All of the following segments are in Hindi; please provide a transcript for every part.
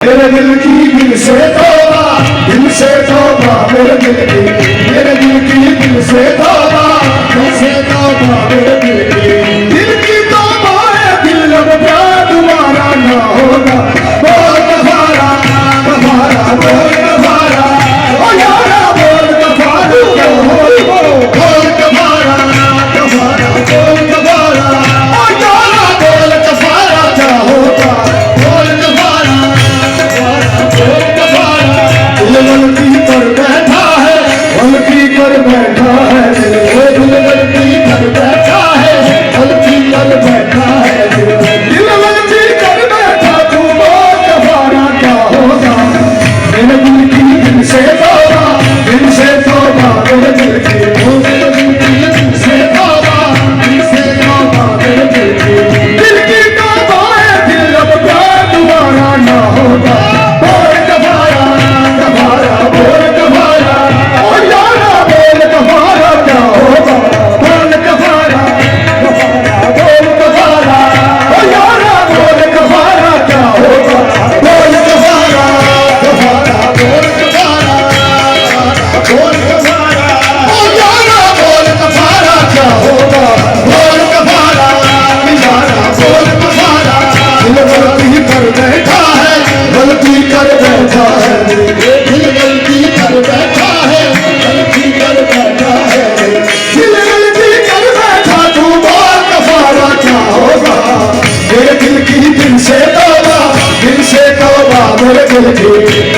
मेरे दिल की दिल से तौबा मेरे दिल की, मेरे दिल की दिल से तौबा मेरे दिल की तौबा है। दिल अब तुम्हारा ना होगा, बोल गफारा गफारा बोल गफारा, ओ यारा बोल गफारा बोल गफारा गफारा बोल गफारा, ओ यारा बोल गफारा क्या होगा, बोल गफारा बोल गफारा। दिल गलती कर बैठा है, गलती कर बैठा है, दिल गलती कर बैठा है, गलती कर बैठा है, दिल गलती कर बैठा। तू बोल गफारा क्या होगा, मेरे दिल की दिल से तौबा मेरे दिल की, मेरे दिल की दिल से तौबा मेरे दिल की, दिल की तौबा है। दिल अब तुम्हारा ना होगा, बोल गफारा गफारा बोल गफारा, ओ यारा बोल गफारा क्या होगा, बोल गफारा गफारा बोल गफारा, ओ यारा बोल गफारा क्या होगा, बोल गफारा गफारा बोल गफारा बोल गफारा, ओ यारा बोल गफारा क्या होगा, बोल गफारा यारा बोल गफारा। दिल गलती कर बैठा है, गलती कर बैठा है, दिल गलती कर बैठा है, गलती कर बैठा है, दिल गलती कर बैठा। तू बोल गफारा क्या होगा, मेरे दिल की दिल से तौबा मेरे दिल की,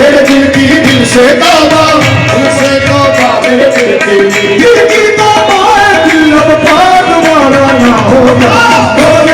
मेरे दिल की दिल से तौबा मेरे दिल की, दिल की तौबा है। दिल अब तुम्हारा ना होगा, बोल